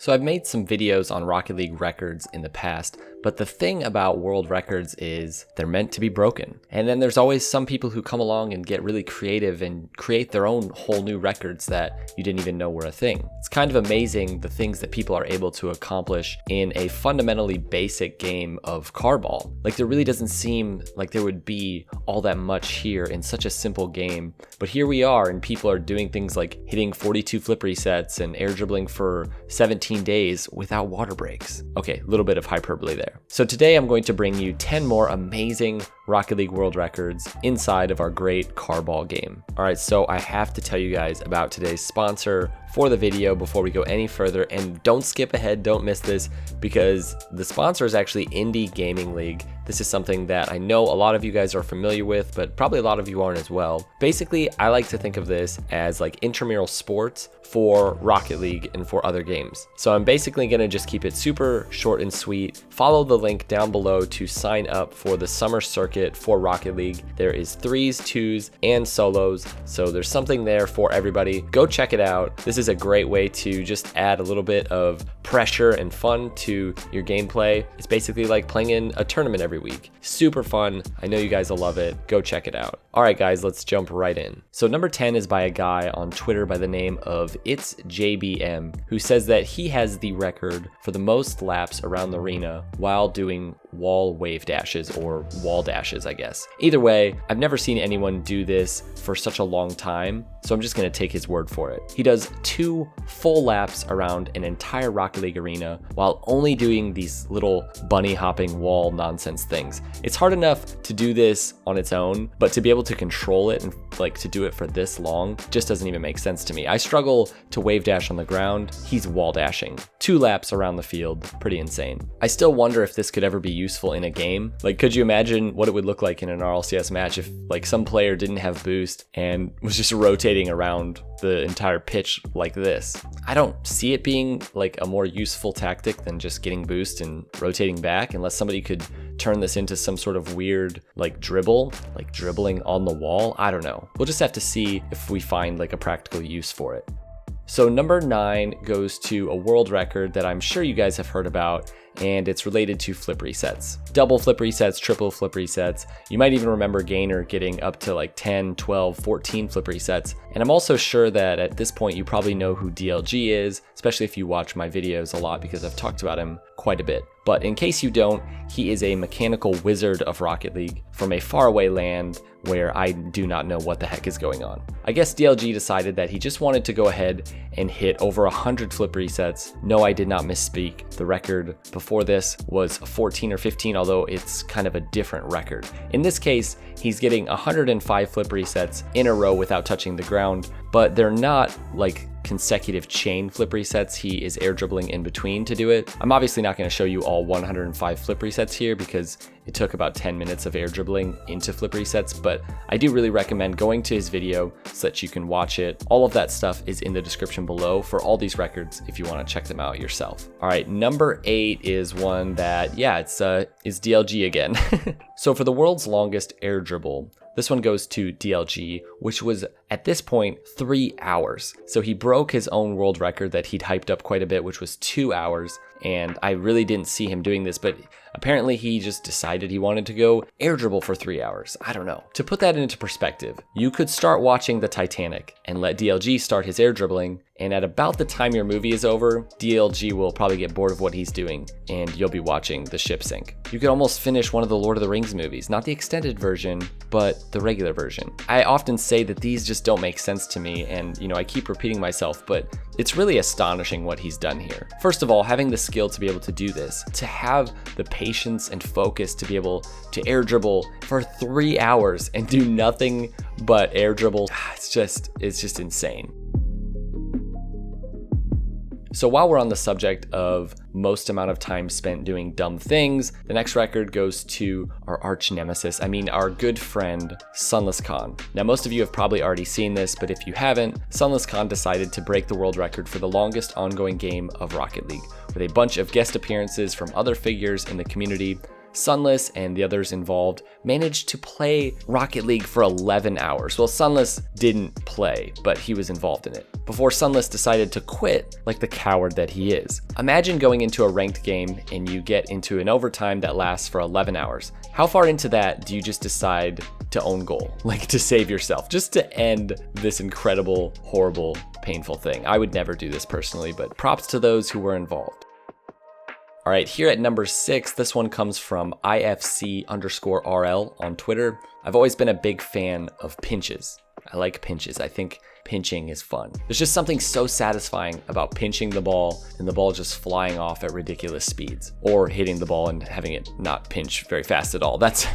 So I've made some videos on Rocket League records in the past, but the thing about world records is they're meant to be broken. And then there's always some people who come along and get really creative and create their own whole new records that you didn't even know were a thing. It's kind of amazing the things that people are able to accomplish in a fundamentally basic game of carball. Like, there really doesn't seem like there would be all that much here in such a simple game, but here we are, and people are doing things like hitting 42 flip resets and air dribbling for 17 days without water breaks. Okay, a little bit of hyperbole there. So today I'm going to bring you 10 more amazing Rocket League world records inside of our great carball game. All right, so I have to tell you guys about today's sponsor for the video before we go any further, and don't skip ahead, don't miss this, because the sponsor is actually Indy Gaming League. This is something that I know a lot of you guys are familiar with, but probably a lot of you aren't as well. Basically, I like to think of this as like intramural sports for Rocket League and for other games. So I'm basically gonna just keep it super short and sweet. Follow the link down below to sign up for the summer circuit for Rocket League. There is 3s, 2s, and solos, so there's something there for everybody. Go check it out. This is a great way to just add a little bit of pressure and fun to your gameplay. It's basically like playing in a tournament every week. Super fun. I know you guys will love it. Go check it out. All right, guys, let's jump right in. So number 10 is by a guy on Twitter by the name of It's JBM, who says that he has the record for the most laps around the arena while doing wall wave dashes, or wall dashes, I guess. Either way, I've never seen anyone do this for such a long time, so I'm just gonna take his word for it. He does 2 full laps around an entire Rocket League arena while only doing these little bunny hopping wall nonsense things. It's hard enough to do this on its own, but to be able to control it and like to do it for this long just doesn't even make sense to me. I struggle to wave dash on the ground. He's wall dashing 2 laps around the field. Pretty insane. I still wonder if this could ever be useful in a game. Like, could you imagine what it would look like in an RLCS match if like some player didn't have boost and was just rotating around the entire pitch like this? I don't see it being like a more useful tactic than just getting boost and rotating back, unless somebody could turn this into some sort of weird like dribble, like dribbling on the wall. I don't know. We'll just have to see if we find like a practical use for it. So number 9 goes to a world record that I'm sure you guys have heard about, and it's related to flip resets. Double flip resets, triple flip resets. You might even remember Gainer getting up to like 10, 12, 14 flip resets. And I'm also sure that at this point you probably know who DLG is, especially if you watch my videos a lot, because I've talked about him quite a bit. But in case you don't, he is a mechanical wizard of Rocket League from a faraway land where I do not know what the heck is going on. I guess DLG decided that he just wanted to go ahead and hit over 100 flip resets. No, I did not misspeak. The record before this was 14 or 15, although it's kind of a different record. In this case, he's getting 105 flip resets in a row without touching the ground, but they're not like consecutive chain flip resets. He is air dribbling in between to do it. I'm obviously not going to show you all 105 flip resets here because it took about 10 minutes of air dribbling into flip resets, but I do really recommend going to his video so that you can watch it. All of that stuff is in the description below for all these records if you want to check them out yourself. All right, number 8 is one that, yeah, it's DLG again. So for the world's longest air dribble, this one goes to DLG, which was at this point 3 hours. So he broke his own world record that he'd hyped up quite a bit, which was 2 hours. And I really didn't see him doing this, but apparently he just decided he wanted to go air dribble for 3 hours. I don't know. To put that into perspective, you could start watching the Titanic and let DLG start his air dribbling, and at about the time your movie is over, DLG will probably get bored of what he's doing, and you'll be watching the ship sink. You could almost finish one of the Lord of the Rings movies, not the extended version, but the regular version. I often say that these just don't make sense to me, and you know, I keep repeating myself, but it's really astonishing what he's done here. First of all, having the skill to be able to do this, to have the patience and focus to be able to air dribble for 3 hours and do nothing but air dribble, it's just insane. So while we're on the subject of most amount of time spent doing dumb things, the next record goes to our arch nemesis, our good friend, Sunless. Now, most of you have probably already seen this, but if you haven't, Sunless decided to break the world record for the longest ongoing game of Rocket League, with a bunch of guest appearances from other figures in the community. Sunless and the others involved managed to play Rocket League for 11 hours. Well, Sunless didn't play, but he was involved in it, before Sunless decided to quit like the coward that he is. Imagine going into a ranked game and you get into an overtime that lasts for 11 hours. How far into that do you just decide to own goal, like to save yourself, just to end this incredible, horrible, painful thing? I would never do this personally, but props to those who were involved. All right, here at number 6, this one comes from IFC_RL on Twitter. I've always been a big fan of pinches. I like pinches. I think pinching is fun. There's just something so satisfying about pinching the ball and the ball just flying off at ridiculous speeds, or hitting the ball and having it not pinch very fast at all. That's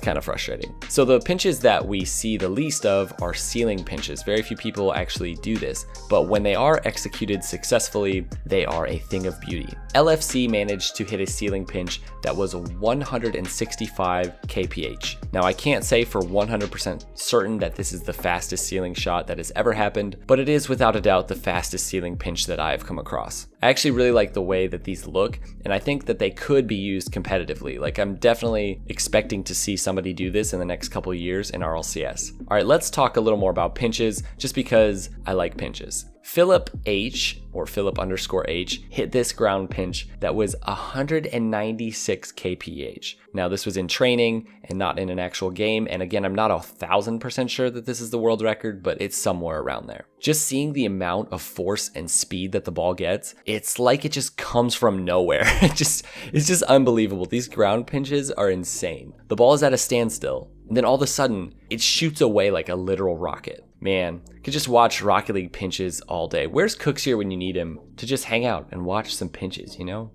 kind of frustrating. So the pinches that we see the least of are ceiling pinches. Very few people actually do this, but when they are executed successfully, they are a thing of beauty. LFC managed to hit a ceiling pinch that was 165 kph. Now, I can't say for 100% certain that this is the fastest ceiling shot that has ever happened, but it is without a doubt the fastest ceiling pinch that I've come across. I actually really like the way that these look, and I think that they could be used competitively. Like, I'm definitely expecting to see somebody do this in the next couple of years in RLCS. All right, let's talk a little more about pinches, just because I like pinches. FLuuMP, or Philip_H, hit this ground pinch that was 196 kph. Now, this was in training and not in an actual game, and again, I'm not 1000% sure that this is the world record, but it's somewhere around there. Just seeing the amount of force and speed that the ball gets, it's like it just comes from nowhere. It's just unbelievable. These ground pinches are insane. The ball is at a standstill, and then all of a sudden, it shoots away like a literal rocket. Man, could just watch Rocket League pinches all day. Where's Cooks here when you need him to just hang out and watch some pinches, you know?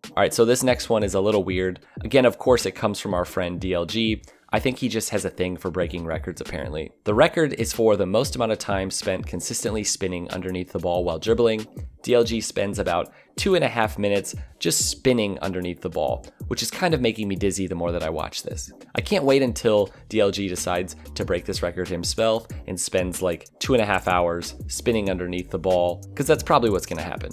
All right, so this next one is a little weird. Again, of course, it comes from our friend DLG. I think he just has a thing for breaking records, apparently. The record is for the most amount of time spent consistently spinning underneath the ball while dribbling. DLG spends about 2.5 minutes just spinning underneath the ball, which is kind of making me dizzy the more that I watch this. I can't wait until DLG decides to break this record himself and spends like 2.5 hours spinning underneath the ball, because that's probably what's gonna happen.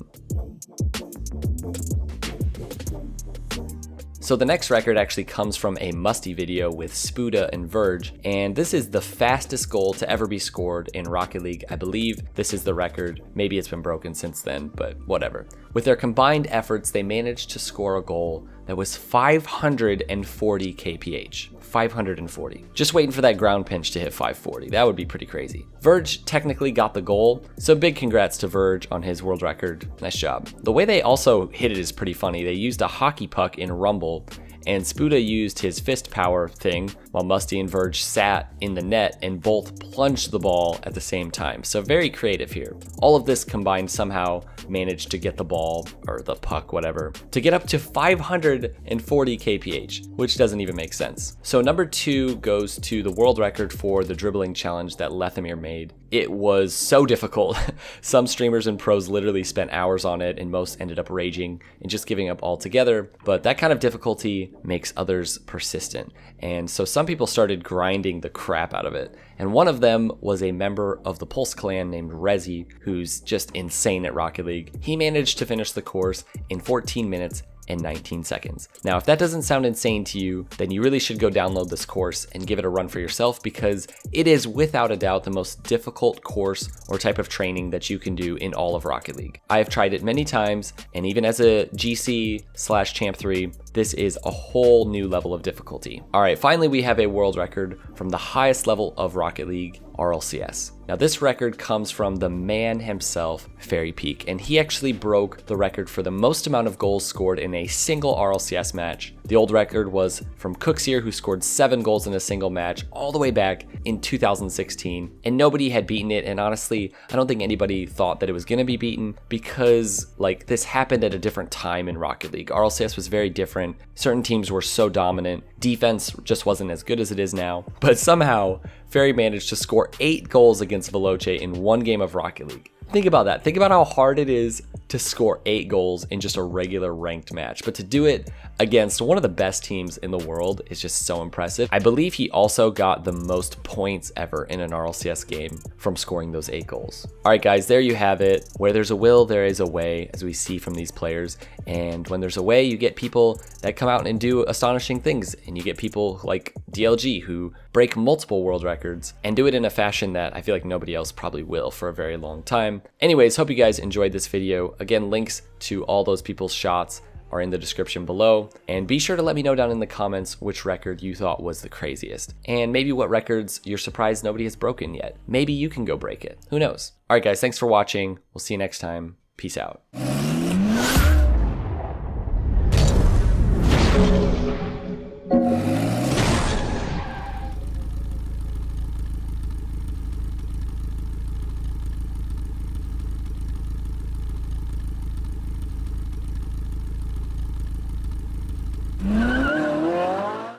So the next record actually comes from a Musty video with Spuda and Virge, and this is the fastest goal to ever be scored in Rocket League. I believe this is the record. Maybe it's been broken since then, but whatever. With their combined efforts, they managed to score a goal that was 540 kph. 540. Just waiting for that ground pinch to hit 540. That would be pretty crazy. Virge technically got the goal, so big congrats to Virge on his world record. Nice job. The way they also hit it is pretty funny. They used a hockey puck in Rumble, and Spuda used his fist power thing while Musty and Virge sat in the net and both plunged the ball at the same time. So very creative here. All of this combined somehow managed to get the ball, or the puck, whatever, to get up to 540 kph, which doesn't even make sense. So number 2 goes to the world record for the dribbling challenge that Lethamyr made. It was so difficult. Some streamers and pros literally spent hours on it, and most ended up raging and just giving up altogether. But that kind of difficulty makes others persistent. And so some people started grinding the crap out of it. And one of them was a member of the Pulse clan named Rhezzy, who's just insane at Rocket League. He managed to finish the course in 14 minutes and 19 seconds. Now, if that doesn't sound insane to you, then you really should go download this course and give it a run for yourself, because it is without a doubt the most difficult course or type of training that you can do in all of Rocket League. I have tried it many times, and even as a GC/Champ 3, this is a whole new level of difficulty. All right, finally we have a world record from the highest level of Rocket League, RLCS. Now, this record comes from the man himself, Fairy Peak, and he actually broke the record for the most amount of goals scored in a single RLCS match. The old record was from Cooksier, who scored 7 goals in a single match all the way back in 2016, and nobody had beaten it. And honestly, I don't think anybody thought that it was gonna be beaten, because like this happened at a different time in Rocket League. RLCS was very different. Certain teams were so dominant. Defense just wasn't as good as it is now. But somehow, Fairy managed to score 8 goals against Virge in one game of Rocket League. Think about that. Think about how hard it is to score 8 goals in just a regular ranked match, but to do it against one of the best teams in the world is just so impressive. I believe he also got the most points ever in an RLCS game from scoring those 8 goals. All right, guys, there you have it. Where there's a will, there is a way, as we see from these players. And when there's a way, you get people that come out and do astonishing things. And you get people like DLG who break multiple world records and do it in a fashion that I feel like nobody else probably will for a very long time. Anyways, hope you guys enjoyed this video. Again, links to all those people's shots are in the description below, and be sure to let me know down in the comments which record you thought was the craziest, and maybe what records you're surprised nobody has broken yet. Maybe you can go break it. Who knows? All right, guys, thanks for watching. We'll see you next time. Peace out.